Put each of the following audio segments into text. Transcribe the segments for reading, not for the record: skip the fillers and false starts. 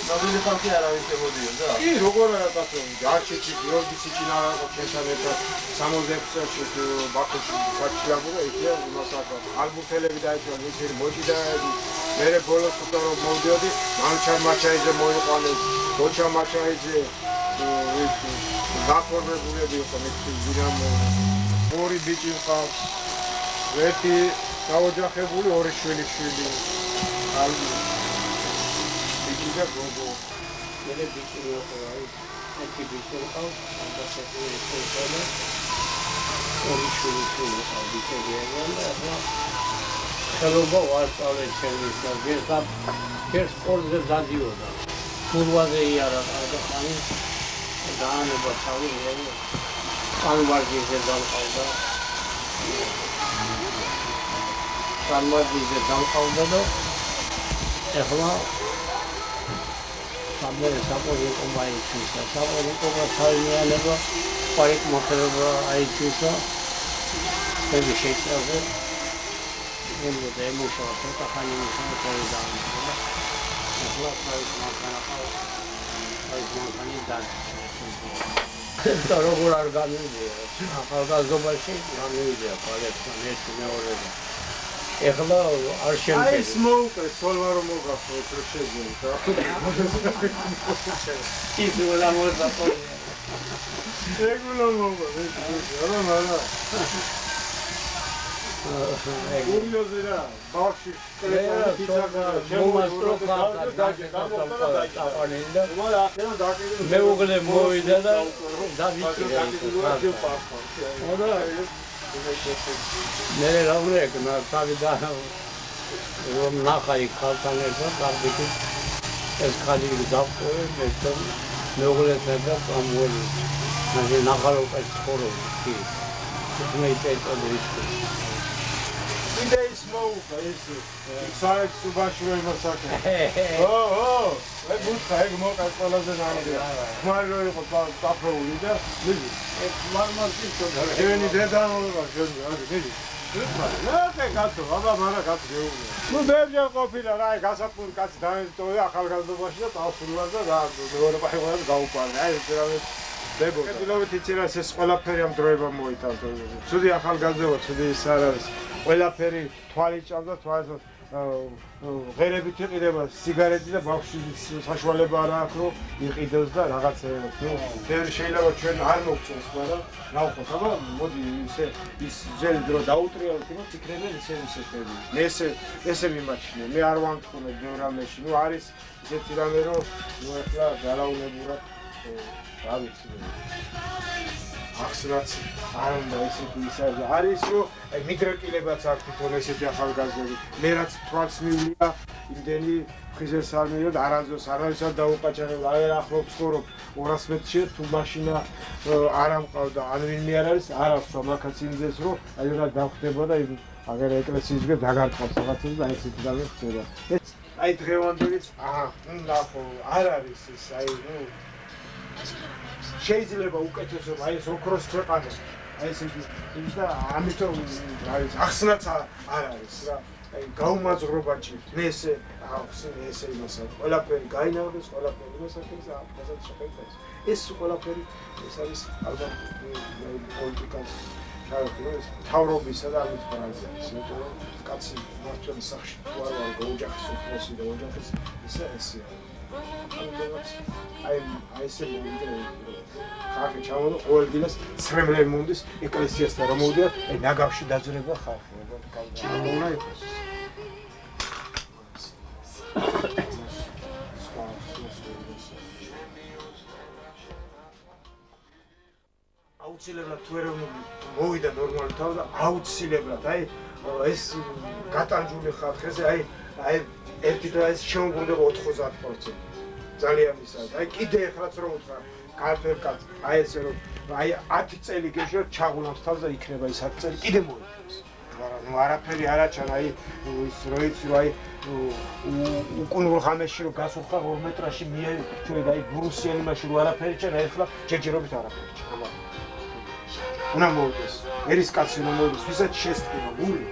ნობილი ხალხი არავის ემოდიო და? კი, როგორ არა კაცო, არჩეთი გიორგისი ჩინარა ჩვენთან ერთად 66 წელს ბაქოში საჩი აღარა იქნა იმასაკა. ალბურთელები დაიწყო ისინი მოჭიდაები. მერე ბოლოს უკვე რომ მოვდიოდი, მანჩარ მაჩაიძე მოიყვანე, ბოჩა მაჩაიძე გაფორმებულები იყო მეთქი დინამო. ორი ბიჭი ყავს. ერთი დაოჯახებული, ორი შვილი. ბიჭი და გოგო. მერე ბიჭი იყო აი, ერთი ბიჭი ყავს, ამასაკი ისწავლა. ორი შვილი ყავს, ბიჭები არა. ხელობა ვარწავლე ჩემი და ერთ სპორტზე დადიოდა. ფულვაზე იარა და ხანი დაანება თავი ერე. ანვარგიზე დამყავდა. ანვარგიზე დამყავდა და ეხლა სამერე საპორტო მაიჩის და საპორტო თავიანება პაიკ მოხერება აიჩისა. მე შეიძლება Ему да ему что это ханин что-то да. Вот так да. Дорогу организует. Ахалгазобаши организует. Полетка нечто не оружие. Ехала аршем. Ай смог, солвару мога прошедший. Кисула можно понять. Регулярно мога. Ала. Курьезера, баши, მე უგლე მოვიდა და დავიჭირე. მე რა უნდა ეკნა თავი და რომ ნახაი ხალხთან ერთად დავიჭი ეს ხალი დავყოლე მე უგლე და ამოელი. მე ნახარო კაცორო კი. მე წაიწოდე Today smoke, excited subashwe masaka. Oh, I good tag more as well as an idea. Tomorrow you got tapro leader. Listen, it's one more thing to do. Even if down over, listen. No, they got to. Aba got to. No, they just go feel like Gasapur cuts down to Akalgazo, Ausulaza, the Gaupan. დებოდა. ეს ეს ყველაფერი ამ დროება მოითავდა. ცუდი ახალგაზრდა, ცუდი სარავს. ყველაფერი თვალი ჭამდა, თვალს ღერებით იყიდება სიგარეტი და ბავშვის საშუალება არ აქვს რომ იყიდოს და რაღაცეებს. ნუ ბევრი შეიძლება ჩვენ არ მოგწონს, მაგრამ რა ვქოთ, აბა მოდი ის ძელი დრო დაუტრიალოთ, იმით იქნებიან ისეთები. მე ესე მიმაჩნია. მე არ ვამტყუნებ ბევრამეში. ნუ არის ისეთი რამე რომ ნუ ახლა დალაუნებურად რა ვიცი ახსნაც არ უნდა ესეთი ისაა არის რომ მიგრაკილებაც აქვს თვითონ ესეთი ახალგაზრდები მე რაც თვალს მივლია იმდენი ხიზეს არ მივიდა და არაზოს არავისად დაუყაჩაღებ აღარ ახლობს ხორო 200 მეტრში თუ მაშინა არ ამყავდა ან ვინმე არ არის არ აქვს მაგაც იმდეს რომ აი რა დავხდებოდა იმ აღარ ეკლესიისგე დაგარტყავს რაღაცას და ესეთი და ხდება აი დღევანდელიც ნახო არ არის ეს აი ნუ შეიძლება უკეთესო აი ეს ოქროს ქვეყანა აი ეს ის და ამიტომ არის ახსნაც არ არის რა აი გაუმაძღრობა ჭირს მე ესე ახსნე ესე იმასა ყველაფერი გაინაღდეს ყველაფერი იმასა და შეხედეს ეს ყველაფერი ეს არის ალბათ პოლიტიკას შაროქროს თავრობისა და ამით პრაზია იმიტომ რომ კაცი მართლაც სახში თუ არ არის ოჯახის უფროსი და ოჯახის ესე აი ესე მომდე ხალხი ჩამოვიდა ყოველ დილას ცრემლენ მომდის ეკლესიასთან რომ მოვიდა აი ნაგავში დაძრება ხალხი უნდა იყოს აუცილებლად თუ ვერ მოვიდა ნორმალი თავი და აუცილებლად აი ეს გატანჯული ხალხზე აი ერთი და ეს შეუგუნდება 90%. ძალიან ისაა. აი კიდე ეხლაც რომ უთხრა ქართულ კაცს, აი ესე რომ აი 10 წელი გეშო ჩაღუნავს თავს და იქნება ის 10 წელი კიდე მოიწევს. მაგრამ ნუ არაფერი არ აჩანა აი ის როიც აი უკუნურ ხამეში რომ გასულხარ 2 მეტრაში მიე ჩვენ აი ბურუსიანი მაშინ რომ არაფერი ჩანა ეხლა ჯერჯერობით არაფერი ჩანა. უნდა მოვიდეს. ერის კაცი რომ მოვიდეს, ვისაც შეესტკივა გული.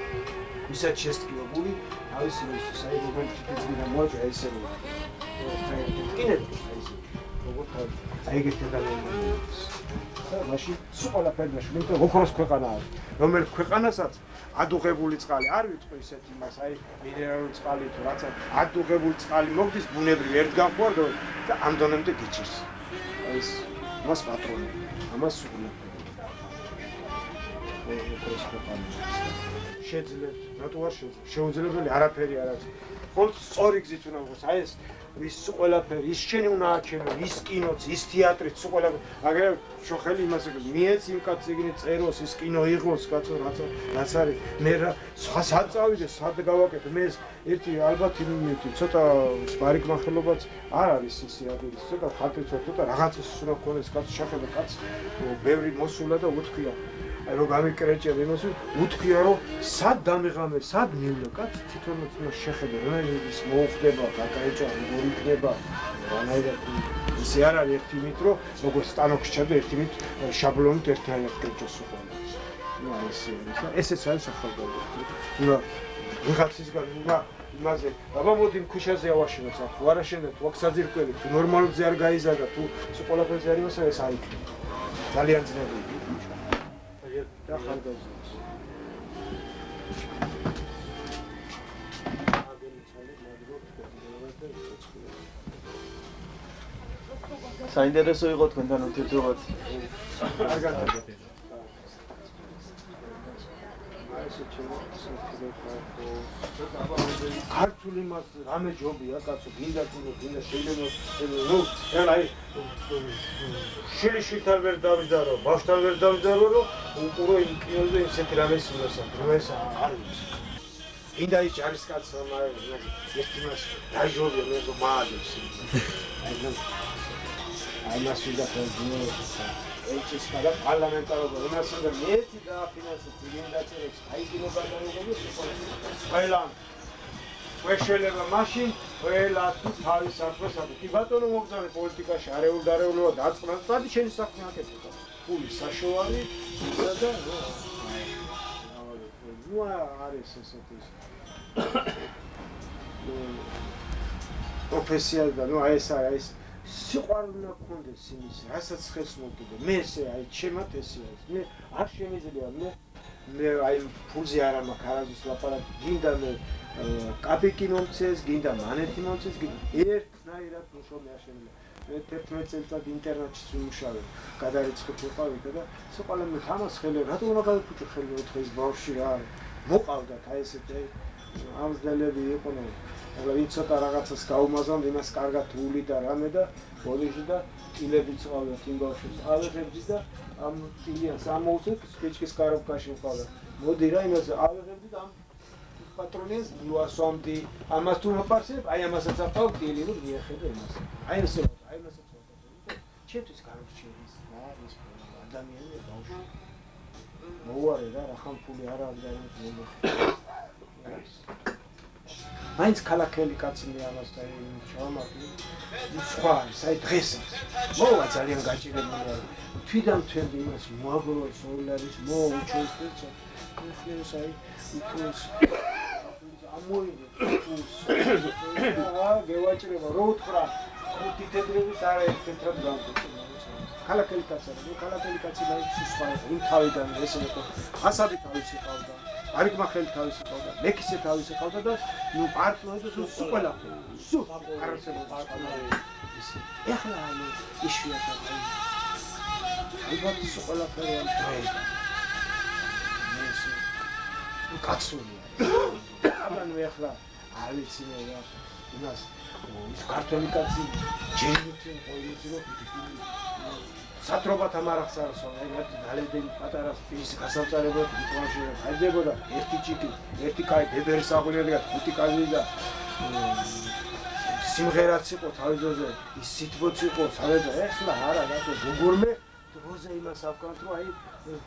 ვისაც შეესტკივა გული, აი ეს ის აი როგორ ტიპის გინდა მოაჭა ესე რომ ტკინები ეს როგორ აი ეგეთი ადამიანები და მაშინ სულ ყველაფერი მაშინ მე ოქროს ქვეყანა არის რომელიც ქვეყანასაც ადუღებული წყალი არ ვიწყო ისეთი იმას აი მინერალური წყალი თუ რაცა ადუღებული წყალი მოგდის ბუნებრივ ერთგან ხوارდო და ამ დონემდე გიჩერს ეს მას პატრონი ამას ოქროს ქვეყანა შეძლებთ რატო არ შეუძლებელი არაფერი არ არის ხოლმე სწორი გზით უნდა იყოს აი ეს ის ყველაფერი ის შენი უნდა აჩენო ის კინოც ის თეატრიც ყველაფერი აგერ შოხელი იმას იგებს მიეც იმ კაცს იგინე წეროს ის კინო იღოს კაცო რაც არის მე რა სად წავიდე სად გავაკეთე მე ერთი ალბათ იმითი ცოტა სპარიკმახელობაც არ არის ისე აგერის ცოტა ხალხი ცოტა რაღაცას უნდა ქონდეს კაცს შეხედა კაცს ბევრი მოსულა და უთქვია აი რომ გამიკრეჭები იმას უთქვია რომ სად დამიღამე სად მივლე კაცს თვითონაც უნდა შეხედა რა ის მოუხდება გაკაეჭა როგორ იქნება რანაირად ისე არ არის ერთი იმით რომ როგორც სტანოქს ჩადე ერთი იმით შაბლონით ერთად კრეჭოს უყო ну ესეც არის ახალგაზრდა უნდა ვიღაცისგან უნდა იმაზე აბა მოდი ქუჩაზე ავაშენოთ ახლა ვარ აშენებთ ვაქსაძირკველი თუ ნორმალურზე არ გაიზარდა თუ ყველაფერზე არ იმასა ეს არ იქნება ძალიან ძნელია და ახალგაზრდა საინტერესო იყო თქვენთან ურთიერთობაც. ქართული მას რამე ჯობია კაცო გინდა შეიძლება ნუ აი შილიშვილთან ვერ დავიძარო ბავშვთან ვერ დავიძარო რომ უყურო იმ კინოზე ისეთი რამეს იმას არის გინდა ის ჯარისკაცს ერთი მას დაჟოვია მე რომ მაადებს აი მას უნდა ხოლმე ეს ყველა პარლამენტარობა იმას უნდა მეცი დააფინანსებს ინდაცერებს აი კინოგადაღებებს ყველა ვეშველება მაშინ ყველა თუ თავის საქმეს აკეთებს კი ბატონო მოგზავნე პოლიტიკაში არეულდარეულობა დაწყნას სადი შენი საქმე აკეთებ ფული საშოვარი და ნუ არის ესეთი პროფესია და ნუ აი ეს არის სიყვარული უნდა გქონდეს იმის, რასაც ხელს მოგდო. მე ესე აი ჩემად ესე არის. მე არ შემიძლია მე აი ფულზე არ მაქვს არაზის ლაპარაკი. გინდა მე კაპიკი მომცეს, გინდა მანეთი მომცეს, გინდა ერთნაირად მუშაობ არ შემიძლია. მე 11 წელიწად ინტერნეტში ვიმუშავე. გადარიცხეთ ვიყავით და სიყვარული მე თამას ხელი რატომ უნდა გავიფუჭო ხელი ოთხის ბავშვი რა მოყავდათ აი ესეთი ამსდელები იყვნენ. ვინ ცოტა რაღაცას გაუმაზავთ, იმას კარგად ული და რამე და ბოდიში და ტილები წავდათ იმ ბავშვებს. ავიღებდი და ამ ტილიანს ამოუწევთ სპეჩკის კარობკაში ვყავდა. მოდი რა იმას ავიღებდი და ამ პატრონეს მივასვამდი. ამას თუ მოპარსებ, აი ამასაც ახავ ტილი რომ მიეხედა იმას. აი ესე აი ამასაც ვაკეთებ. ჩემთვის გარჩევის რა ის ადამიანი ბავშვი. მოუარე რა ხან ფული არ არის და იმას მომეხება. მაინც ქალაქელი კაცი მე ამას და ჩავამართლე სხვა არის აი დღესაც მოვა ძალიან გაჭირებული თვითონ თვენდი იმას მოაგროვა სოლარის მოუჩოს და ეს აი უქოს ამოიდე გევაჭრება რო უთხრა ხუთი თეთრების არა ერთ თეთრად გამწვია ქალაქელი კაცი ქალაქელი კაცი მაინც სხვა იმ თავიდან ესე მეტო ასადი თავისი ყავდა არიკმახელი თავისი ყავდა, მექისე თავისი ყავდა და ნუ პარტნიორი და სულ ყველაფერი. სულ არასებობს ის. ეხლა ანუ იშვიათად ალბათ სულ ყველაფერი ამ დროიდან. ნუ კაცულია. აბანო ეხლა არ ვიცი მე რა იმას ის ქართული კაცი ჯერითი ყოველთვის რო სატრობათა მარახს არ ასვამ, ეგ დალედები პატარა ის გასავწარებლად თვითონში აიდებოდა ერთი ჭიკი, ერთი კაი ბებერის აღვინებდა, ხუთი კაზი და სიმღერაც იყო თავიდანვე, ის სიტყვაც იყო, სადაც ეხლა არა რატო გოგორმე დროზე იმას ავკანთ, რომ აი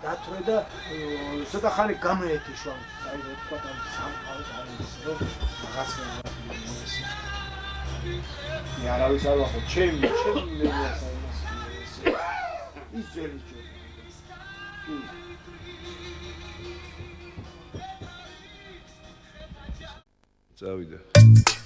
დათვრე და ცოტა ხანი გამოეთიშვა, აი თქვა და სამყაროს არის, რომ რაღაცა მოესწრო. მე არავის არ ვახო, ჩემი მელიას აი ის ძელი ჯო. წავიდა.